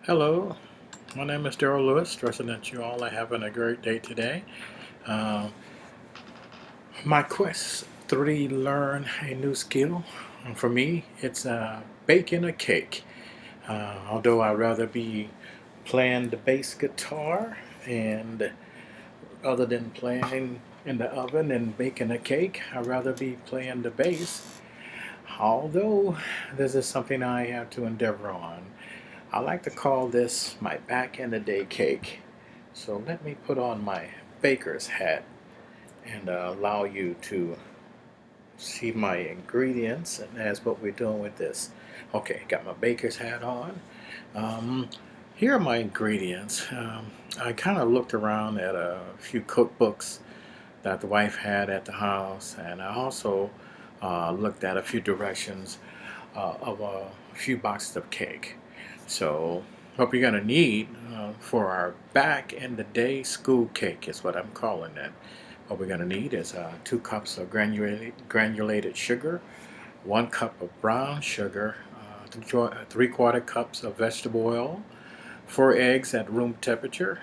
Hello, my name is Daryl Lewis. Trusting that you all are having a great day today. Uh, my quest 3 learn a new skill. For me, it's baking a cake. Although I'd rather be playing the bass guitar, and other than playing in the oven and baking a cake, I'd rather be playing the bass. Although this is something I have to endeavor on. I like to call this my back in the day cake. So let me put on my baker's hat and allow you to see my ingredients, and that's what we're doing with this. Okay, got my baker's hat on. Um, Here are my ingredients. I kind of looked around at a few cookbooks that the wife had at the house, and I also looked at a few directions of a few boxes of cake. So, what we're going to need for our back in the day school cake is what I'm calling it. What we're going to need is 2 cups of granulated sugar, 1 cup of brown sugar, 3/4 cups of vegetable oil, 4 eggs at room temperature,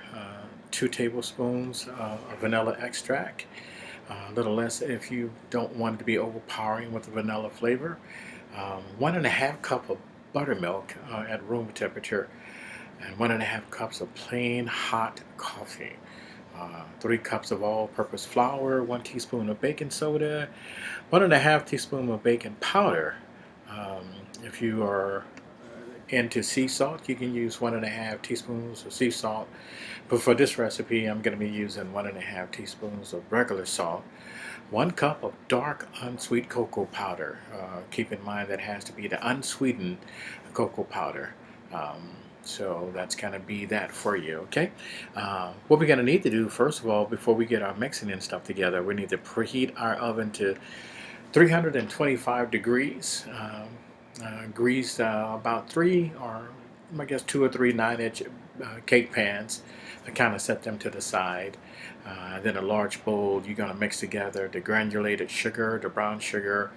2 tablespoons of vanilla extract, a little less if you don't want it to be overpowering with the vanilla flavor. 1.5 cup of buttermilk at room temperature, and 1.5 cups of plain hot coffee. 3 cups of all-purpose flour, 1 teaspoon of baking soda, 1.5 teaspoon of baking powder. Um, if you are into sea salt, you can use 1.5 teaspoons of sea salt. But for this recipe, I'm going to be using 1.5 teaspoons of regular salt. 1 cup of dark unsweet cocoa powder. Keep in mind that has to be the unsweetened cocoa powder. Um, so that's going to be that for you, okay? What we're going to need to do, first of all, before we get our mixing and stuff together, we need to preheat our oven to 325 degrees. Grease about 3 or I guess 2 or 3 9-inch cake pans. I kind of set them to the side. Then a large bowl, you're going to mix together the granulated sugar, the brown sugar,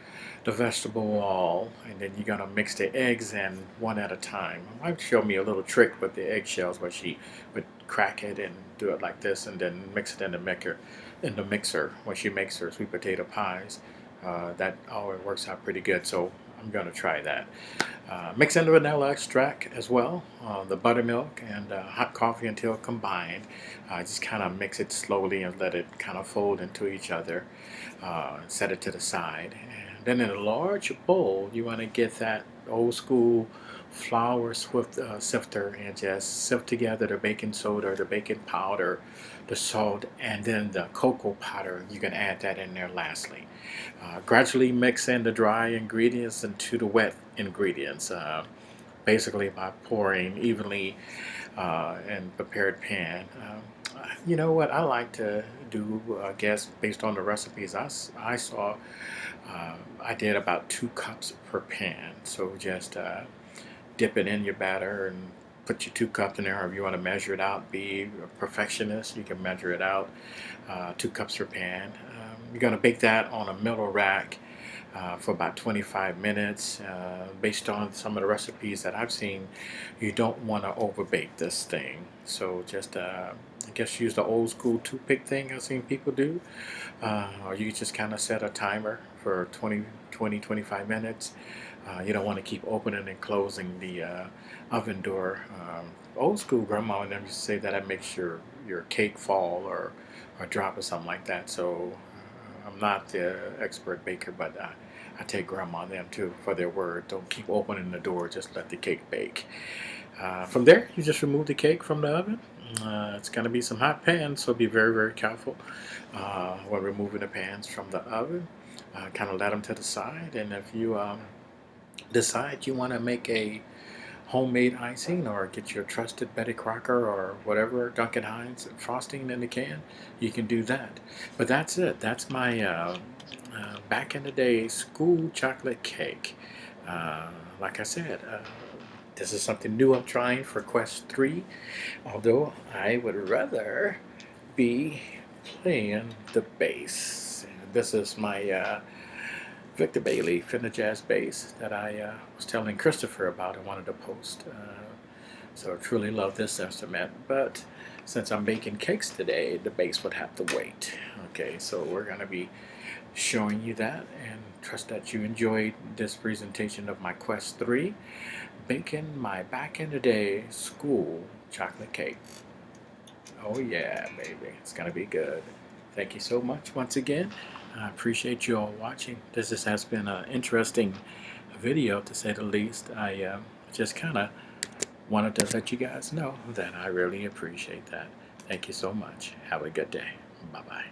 the vegetable oil, and then you're going to mix the eggs in one at a time. My wife showed me a little trick with the eggshells where she would crack it and do it like this and then mix it in the mixer when she makes her sweet potato pies. That always works out pretty good, so I'm going to try that. Mix in the vanilla extract as well, the buttermilk and hot coffee until combined. Just kind of mix it slowly and let it kind of fold into each other. Set it to the side. And then in a large bowl, you want to get that old school flour sifter and just sift together the baking soda, the baking powder, the salt, and then the cocoa powder. You can add that in there lastly. Gradually mix in the dry ingredients into the wet ingredients, basically by pouring evenly in prepared pan. You know what I like to do, I guess, based on the recipes I saw, I did about 2 cups per pan. So just dip it in your batter and put your 2 cups in there. Or if you want to measure it out, be a perfectionist, you can measure it out. 2 cups per pan. You're going to bake that on a middle rack for about 25 minutes. Based on some of the recipes that I've seen, you don't want to overbake this thing. So just, I guess, use the old school toothpick thing I've seen people do. Or you just kind of set a timer for 25 minutes. You don't want to keep opening and closing the oven door. Old school grandma and them used to say that it makes your cake fall or drop or something like that. So I'm not the expert baker, but I take grandma and them too for their word. Don't keep opening the door, just let the cake bake. From there, you just remove the cake from the oven. It's going to be some hot pans, so be very, very careful when removing the pans from the oven. Kind of let them to the side, and if you decide you want to make a homemade icing or get your trusted Betty Crocker or whatever Duncan Hines frosting in the can, you can do that. But that's it. That's my back in the day school chocolate cake. Like I said, this is something new I'm trying for Quest 3, although I would rather be playing the bass. This is my Victor Bailey Fender Jazz bass that I was telling Christopher about. I wanted to post. So I truly love this instrument, but since I'm baking cakes today, the base would have to wait. Okay, so we're going to be showing you that, and trust that you enjoyed this presentation of my Quest 3, baking my back in the day school chocolate cake. Oh yeah, baby, it's going to be good. Thank you so much once again. I appreciate you all watching. This has been an interesting video, to say the least. I just kind of wanted to let you guys know that I really appreciate that. Thank you so much. Have a good day. Bye-bye.